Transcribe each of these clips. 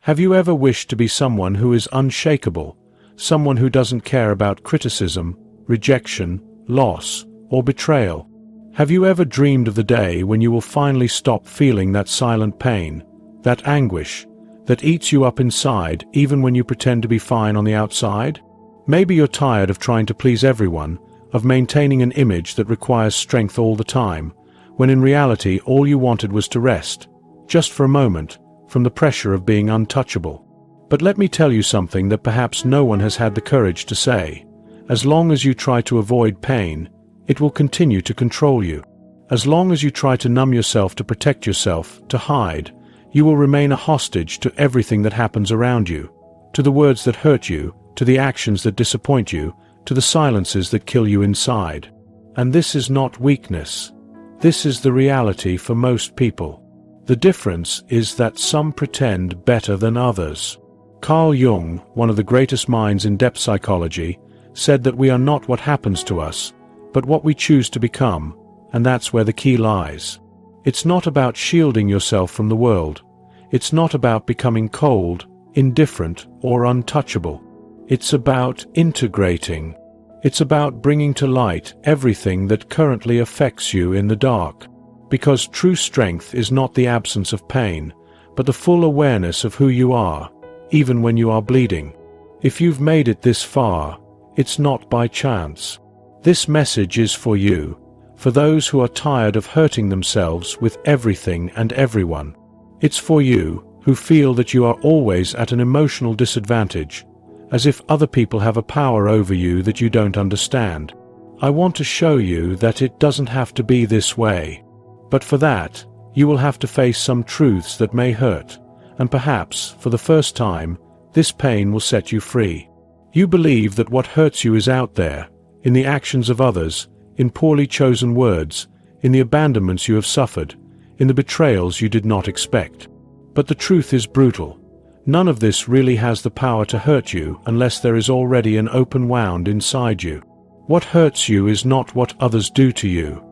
Have you ever wished to be someone who is unshakable, someone who doesn't care about criticism, rejection, loss, or betrayal? Have you ever dreamed of the day when you will finally stop feeling that silent pain, that anguish, that eats you up inside even when you pretend to be fine on the outside? Maybe you're tired of trying to please everyone, of maintaining an image that requires strength all the time, when in reality all you wanted was to rest, just for a moment, from the pressure of being untouchable. But let me tell you something that perhaps no one has had the courage to say. As long as you try to avoid pain, it will continue to control you. As long as you try to numb yourself, to protect yourself, to hide, you will remain a hostage to everything that happens around you, to the words that hurt you, to the actions that disappoint you, to the silences that kill you inside. And this is not weakness. This is the reality for most people. The difference is that some pretend better than others. Carl Jung, one of the greatest minds in depth psychology, said that we are not what happens to us, but what we choose to become, and that's where the key lies. It's not about shielding yourself from the world. It's not about becoming cold, indifferent, or untouchable. It's about integrating. It's about bringing to light everything that currently affects you in the dark. Because true strength is not the absence of pain, but the full awareness of who you are, even when you are bleeding. If you've made it this far, it's not by chance. This message is for you, for those who are tired of hurting themselves with everything and everyone. It's for you, who feel that you are always at an emotional disadvantage, as if other people have a power over you that you don't understand. I want to show you that it doesn't have to be this way. But for that, you will have to face some truths that may hurt, and perhaps, for the first time, this pain will set you free. You believe that what hurts you is out there, in the actions of others, in poorly chosen words, in the abandonments you have suffered, in the betrayals you did not expect. But the truth is brutal. None of this really has the power to hurt you unless there is already an open wound inside you. What hurts you is not what others do to you.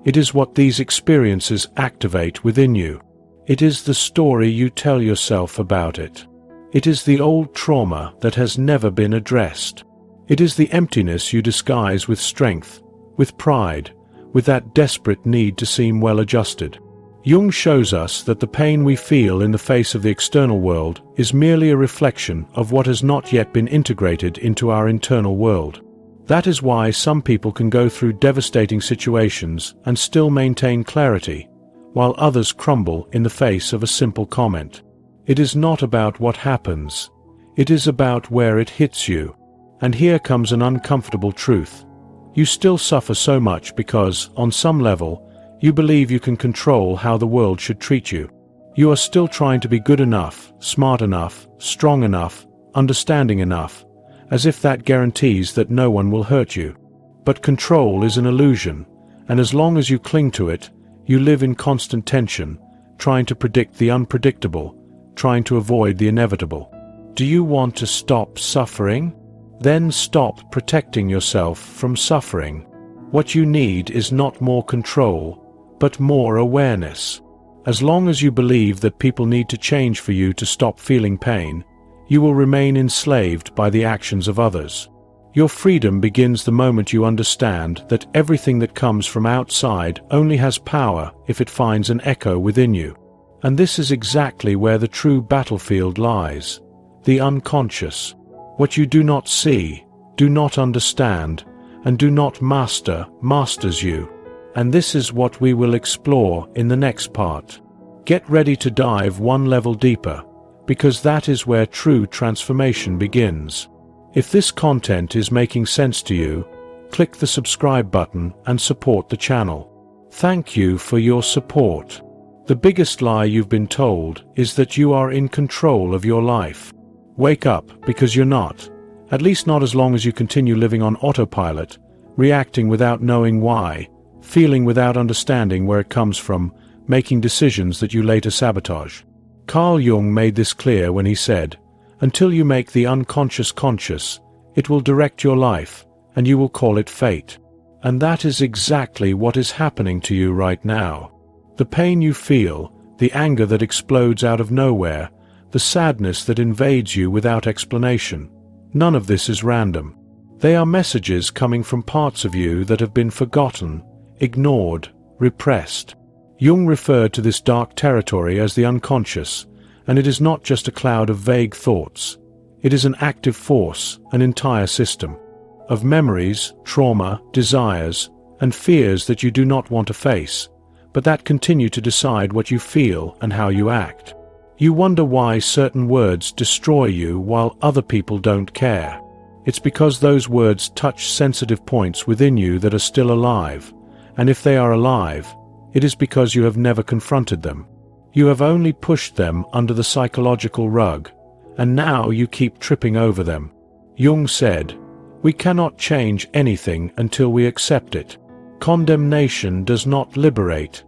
It is what these experiences activate within you. It is the story you tell yourself about it. It is the old trauma that has never been addressed. It is the emptiness you disguise with strength, with pride, with that desperate need to seem well-adjusted. Jung shows us that the pain we feel in the face of the external world is merely a reflection of what has not yet been integrated into our internal world. That is why some people can go through devastating situations and still maintain clarity, while others crumble in the face of a simple comment. It is not about what happens. It is about where it hits you. And here comes an uncomfortable truth. You still suffer so much because, on some level, you believe you can control how the world should treat you. You are still trying to be good enough, smart enough, strong enough, understanding enough, as if that guarantees that no one will hurt you. But control is an illusion, and as long as you cling to it, you live in constant tension, trying to predict the unpredictable, trying to avoid the inevitable. Do you want to stop suffering? Then stop protecting yourself from suffering. What you need is not more control, but more awareness. As long as you believe that people need to change for you to stop feeling pain, you will remain enslaved by the actions of others. Your freedom begins the moment you understand that everything that comes from outside only has power if it finds an echo within you. And this is exactly where the true battlefield lies, the unconscious. What you do not see, do not understand, and do not master, masters you. And this is what we will explore in the next part. Get ready to dive one level deeper, because that is where true transformation begins. If this content is making sense to you, click the subscribe button and support the channel. Thank you for your support. The biggest lie you've been told is that you are in control of your life. Wake up, because you're not. At least not as long as you continue living on autopilot, reacting without knowing why, feeling without understanding where it comes from, making decisions that you later sabotage. Carl Jung made this clear when he said, "Until you make the unconscious conscious, it will direct your life, and you will call it fate." And that is exactly what is happening to you right now. The pain you feel, the anger that explodes out of nowhere, the sadness that invades you without explanation. None of this is random. They are messages coming from parts of you that have been forgotten, ignored, repressed. Jung referred to this dark territory as the unconscious, and it is not just a cloud of vague thoughts. It is an active force, an entire system of memories, trauma, desires, and fears that you do not want to face, but that continue to decide what you feel and how you act. You wonder why certain words destroy you while other people don't care. It's because those words touch sensitive points within you that are still alive, and if they are alive, it is because you have never confronted them. You have only pushed them under the psychological rug, and now you keep tripping over them. Jung said, "We cannot change anything until we accept it. Condemnation does not liberate,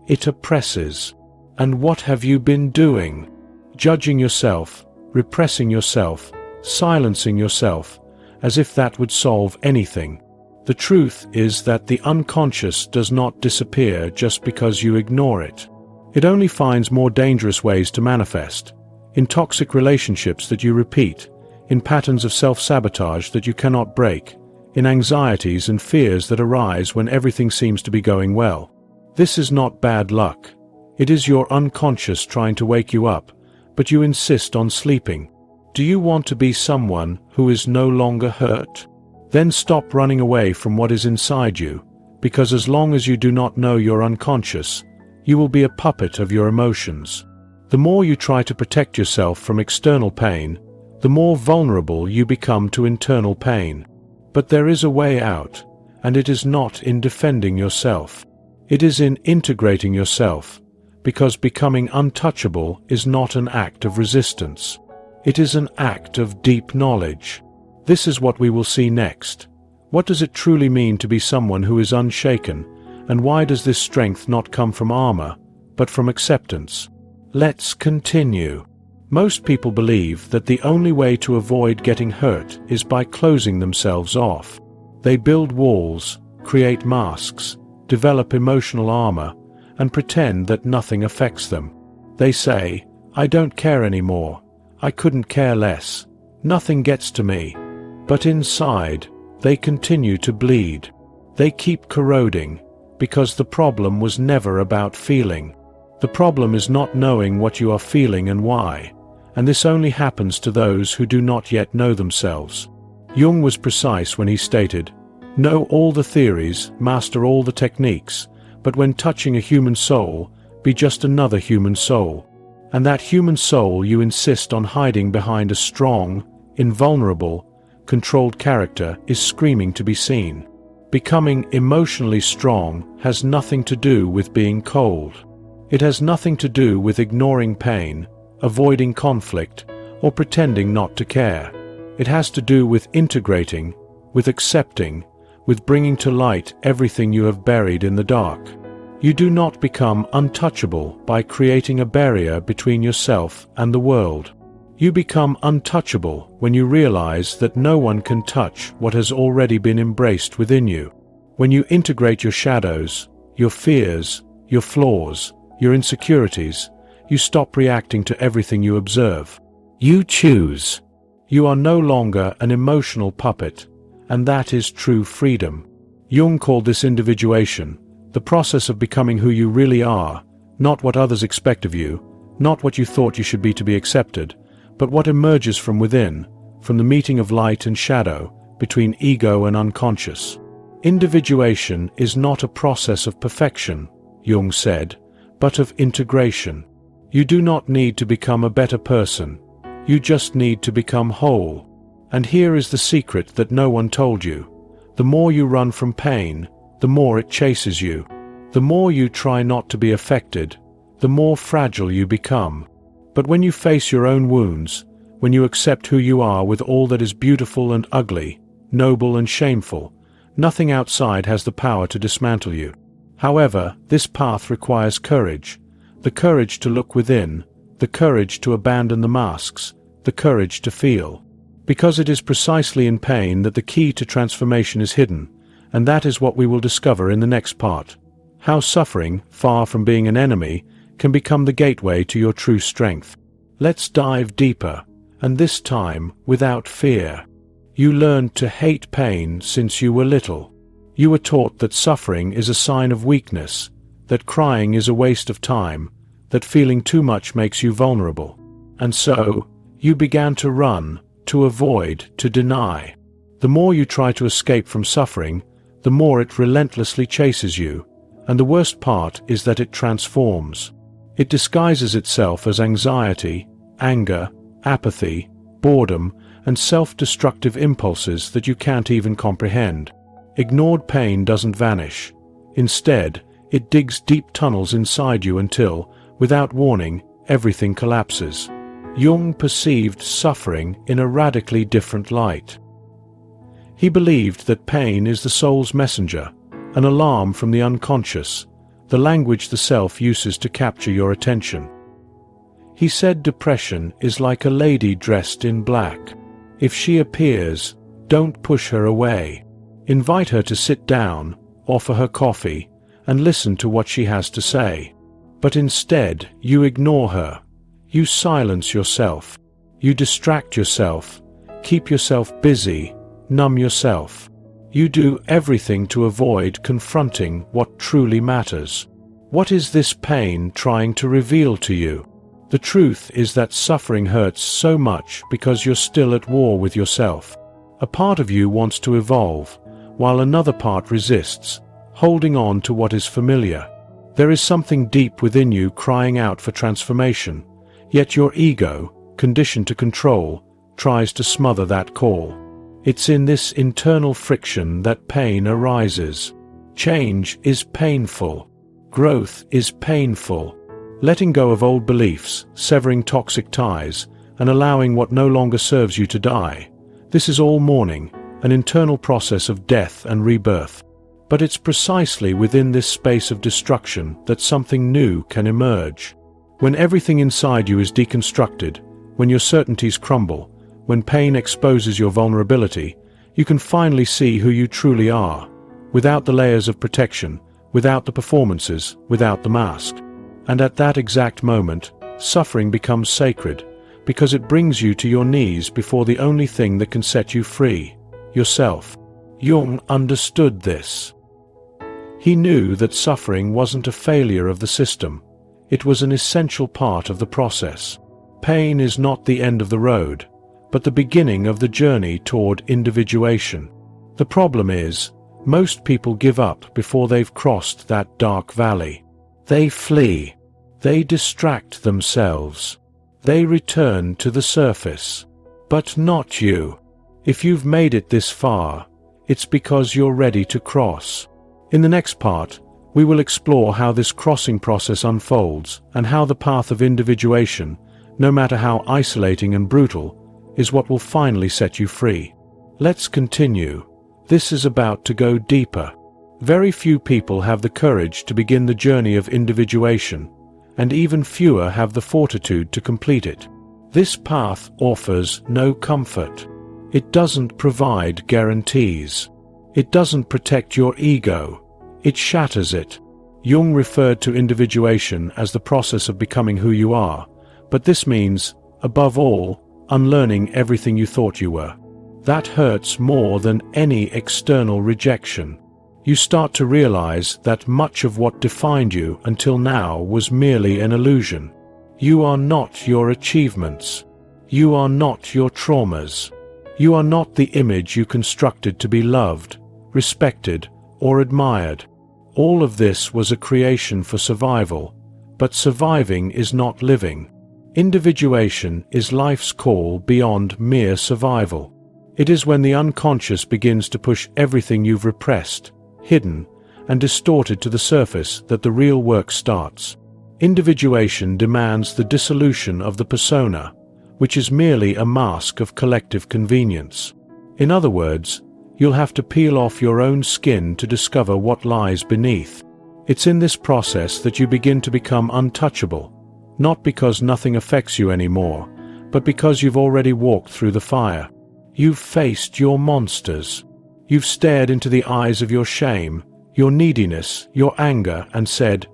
it oppresses." And what have you been doing? Judging yourself, repressing yourself, silencing yourself, as if that would solve anything. The truth is that the unconscious does not disappear just because you ignore it. It only finds more dangerous ways to manifest, in toxic relationships that you repeat, in patterns of self-sabotage that you cannot break, in anxieties and fears that arise when everything seems to be going well. This is not bad luck. It is your unconscious trying to wake you up, but you insist on sleeping. Do you want to be someone who is no longer hurt? Then stop running away from what is inside you, because as long as you do not know your unconscious, you will be a puppet of your emotions. The more you try to protect yourself from external pain, the more vulnerable you become to internal pain. But there is a way out, and it is not in defending yourself. It is in integrating yourself, because becoming untouchable is not an act of resistance. It is an act of deep knowledge. This is what we will see next. What does it truly mean to be someone who is unshaken, and why does this strength not come from armor, but from acceptance? Let's continue. Most people believe that the only way to avoid getting hurt is by closing themselves off. They build walls, create masks, develop emotional armor, and pretend that nothing affects them. They say, "I don't care anymore. I couldn't care less. Nothing gets to me." But inside, they continue to bleed. They keep corroding, because the problem was never about feeling. The problem is not knowing what you are feeling and why, and this only happens to those who do not yet know themselves. Jung was precise when he stated, "Know all the theories, master all the techniques, but when touching a human soul, be just another human soul." And that human soul you insist on hiding behind a strong, invulnerable, controlled character is screaming to be seen. Becoming emotionally strong has nothing to do with being cold. It has nothing to do with ignoring pain, avoiding conflict, or pretending not to care. It has to do with integrating, with accepting, with bringing to light everything you have buried in the dark. You do not become untouchable by creating a barrier between yourself and the world. You become untouchable when you realize that no one can touch what has already been embraced within you. When you integrate your shadows, your fears, your flaws, your insecurities, you stop reacting to everything you observe. You choose. You are no longer an emotional puppet, and that is true freedom. Jung called this individuation, the process of becoming who you really are, not what others expect of you, not what you thought you should be to be accepted, but what emerges from within, from the meeting of light and shadow, between ego and unconscious. Individuation is not a process of perfection, Jung said, but of integration. You do not need to become a better person. You just need to become whole. And here is the secret that no one told you. The more you run from pain, the more it chases you. The more you try not to be affected, the more fragile you become. But when you face your own wounds, when you accept who you are with all that is beautiful and ugly, noble and shameful, nothing outside has the power to dismantle you. However, this path requires courage. The courage to look within, the courage to abandon the masks, the courage to feel. Because it is precisely in pain that the key to transformation is hidden, and that is what we will discover in the next part. How suffering, far from being an enemy, can become the gateway to your true strength. Let's dive deeper, and this time without fear. You learned to hate pain since you were little. You were taught that suffering is a sign of weakness, that crying is a waste of time, that feeling too much makes you vulnerable. And so, you began to run, to avoid, to deny. The more you try to escape from suffering, the more it relentlessly chases you, and the worst part is that it transforms. It disguises itself as anxiety, anger, apathy, boredom, and self-destructive impulses that you can't even comprehend. Ignored pain doesn't vanish. Instead, it digs deep tunnels inside you until, without warning, everything collapses. Jung perceived suffering in a radically different light. He believed that pain is the soul's messenger, an alarm from the unconscious, the language the self uses to capture your attention. He said depression is like a lady dressed in black. If she appears, don't push her away. Invite her to sit down, offer her coffee, and listen to what she has to say. But instead, you ignore her. You silence yourself. You distract yourself, keep yourself busy, numb yourself. You do everything to avoid confronting what truly matters. What is this pain trying to reveal to you? The truth is that suffering hurts so much because you're still at war with yourself. A part of you wants to evolve, while another part resists, holding on to what is familiar. There is something deep within you crying out for transformation, yet your ego, conditioned to control, tries to smother that call. It's in this internal friction that pain arises. Change is painful. Growth is painful. Letting go of old beliefs, severing toxic ties, and allowing what no longer serves you to die. This is all mourning, an internal process of death and rebirth. But it's precisely within this space of destruction that something new can emerge. When everything inside you is deconstructed, when your certainties crumble, when pain exposes your vulnerability, you can finally see who you truly are, without the layers of protection, without the performances, without the mask. And at that exact moment, suffering becomes sacred, because it brings you to your knees before the only thing that can set you free, yourself. Jung understood this. He knew that suffering wasn't a failure of the system. It was an essential part of the process. Pain is not the end of the road, but the beginning of the journey toward individuation. The problem is, most people give up before they've crossed that dark valley. They flee. They distract themselves. They return to the surface. But not you. If you've made it this far, it's because you're ready to cross. In the next part, we will explore how this crossing process unfolds and how the path of individuation, no matter how isolating and brutal, is what will finally set you free. Let's continue. This is about to go deeper. Very few people have the courage to begin the journey of individuation, and even fewer have the fortitude to complete it. This path offers no comfort. It doesn't provide guarantees. It doesn't protect your ego. It shatters it. Jung referred to individuation as the process of becoming who you are, but this means, above all, unlearning everything you thought you were. That hurts more than any external rejection. You start to realize that much of what defined you until now was merely an illusion. You are not your achievements. You are not your traumas. You are not the image you constructed to be loved, respected, or admired. All of this was a creation for survival, but surviving is not living. Individuation is life's call beyond mere survival. It is when the unconscious begins to push everything you've repressed, hidden, and distorted to the surface that the real work starts. Individuation demands the dissolution of the persona, which is merely a mask of collective convenience. In other words, you'll have to peel off your own skin to discover what lies beneath. It's in this process that you begin to become untouchable, not because nothing affects you anymore, but because you've already walked through the fire. You've faced your monsters. You've stared into the eyes of your shame, your neediness, your anger, and said,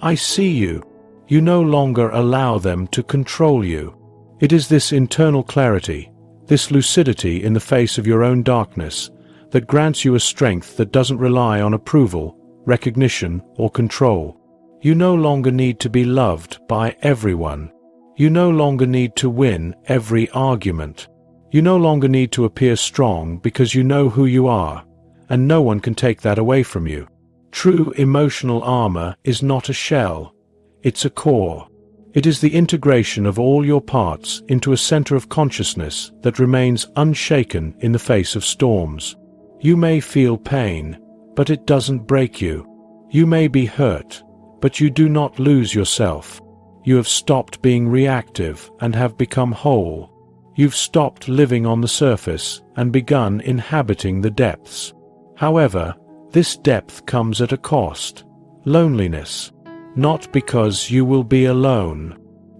"I see you." You no longer allow them to control you. It is this internal clarity, this lucidity in the face of your own darkness, that grants you a strength that doesn't rely on approval, recognition, or control. You no longer need to be loved by everyone. You no longer need to win every argument. You no longer need to appear strong because you know who you are, and no one can take that away from you. True emotional armor is not a shell, it's a core. It is the integration of all your parts into a center of consciousness that remains unshaken in the face of storms. You may feel pain, but it doesn't break you. You may be hurt, but you do not lose yourself. You have stopped being reactive and have become whole. You've stopped living on the surface and begun inhabiting the depths. However, this depth comes at a cost: loneliness. Not because you will be alone,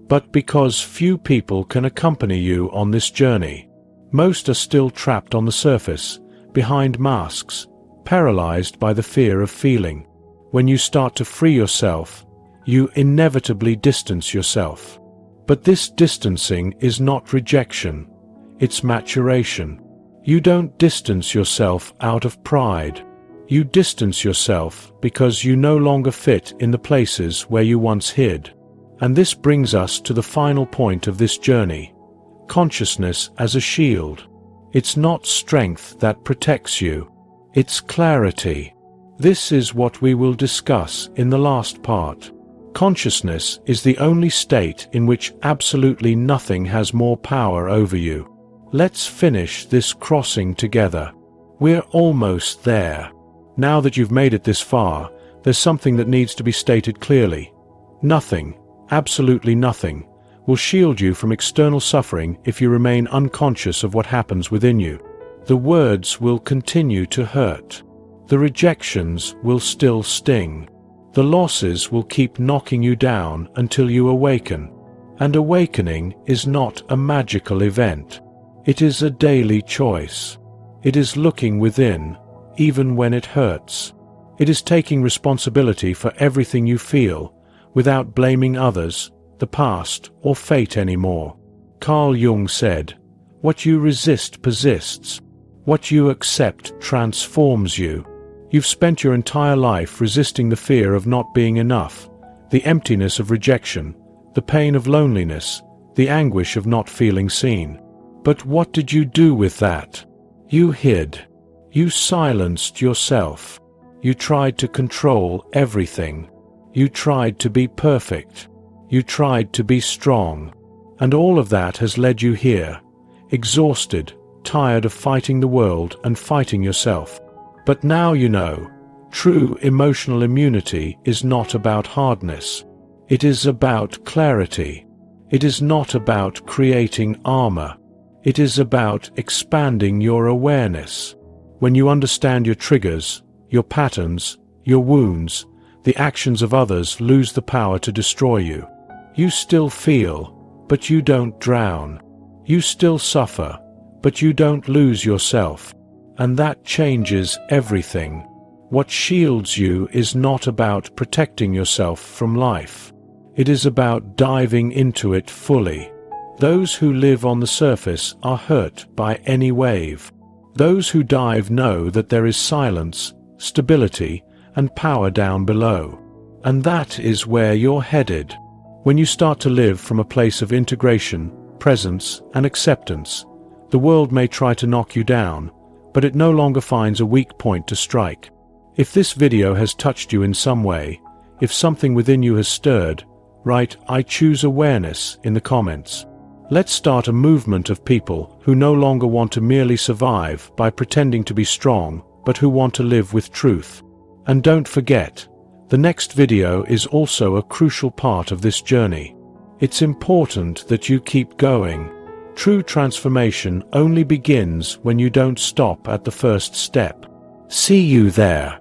but because few people can accompany you on this journey. Most are still trapped on the surface, behind masks, paralyzed by the fear of feeling. When you start to free yourself, you inevitably distance yourself. But this distancing is not rejection, it's maturation. You don't distance yourself out of pride. You distance yourself because you no longer fit in the places where you once hid. And this brings us to the final point of this journey: consciousness as a shield. It's not strength that protects you, it's clarity. This is what we will discuss in the last part. Consciousness is the only state in which absolutely nothing has more power over you. Let's finish this crossing together. We're almost there. Now that you've made it this far, there's something that needs to be stated clearly. Nothing, absolutely nothing, will shield you from external suffering if you remain unconscious of what happens within you. The words will continue to hurt. The rejections will still sting. The losses will keep knocking you down until you awaken. And awakening is not a magical event. It is a daily choice. It is looking within, even when it hurts. It is taking responsibility for everything you feel, without blaming others, the past, or fate anymore. Carl Jung said, "What you resist persists. What you accept transforms you." You've spent your entire life resisting the fear of not being enough, the emptiness of rejection, the pain of loneliness, the anguish of not feeling seen. But what did you do with that? You hid. You silenced yourself. You tried to control everything. You tried to be perfect. You tried to be strong. And all of that has led you here, exhausted, tired of fighting the world and fighting yourself. But now you know, true emotional immunity is not about hardness. It is about clarity. It is not about creating armor. It is about expanding your awareness. When you understand your triggers, your patterns, your wounds, the actions of others lose the power to destroy you. You still feel, but you don't drown. You still suffer, but you don't lose yourself. And that changes everything. What shields you is not about protecting yourself from life. It is about diving into it fully. Those who live on the surface are hurt by any wave. Those who dive know that there is silence, stability, and power down below. And that is where you're headed. When you start to live from a place of integration, presence, and acceptance, the world may try to knock you down, but it no longer finds a weak point to strike. If this video has touched you in some way, if something within you has stirred, write "I choose awareness" in the comments. Let's start a movement of people who no longer want to merely survive by pretending to be strong, but who want to live with truth. And don't forget, the next video is also a crucial part of this journey. It's important that you keep going. True transformation only begins when you don't stop at the first step. See you there.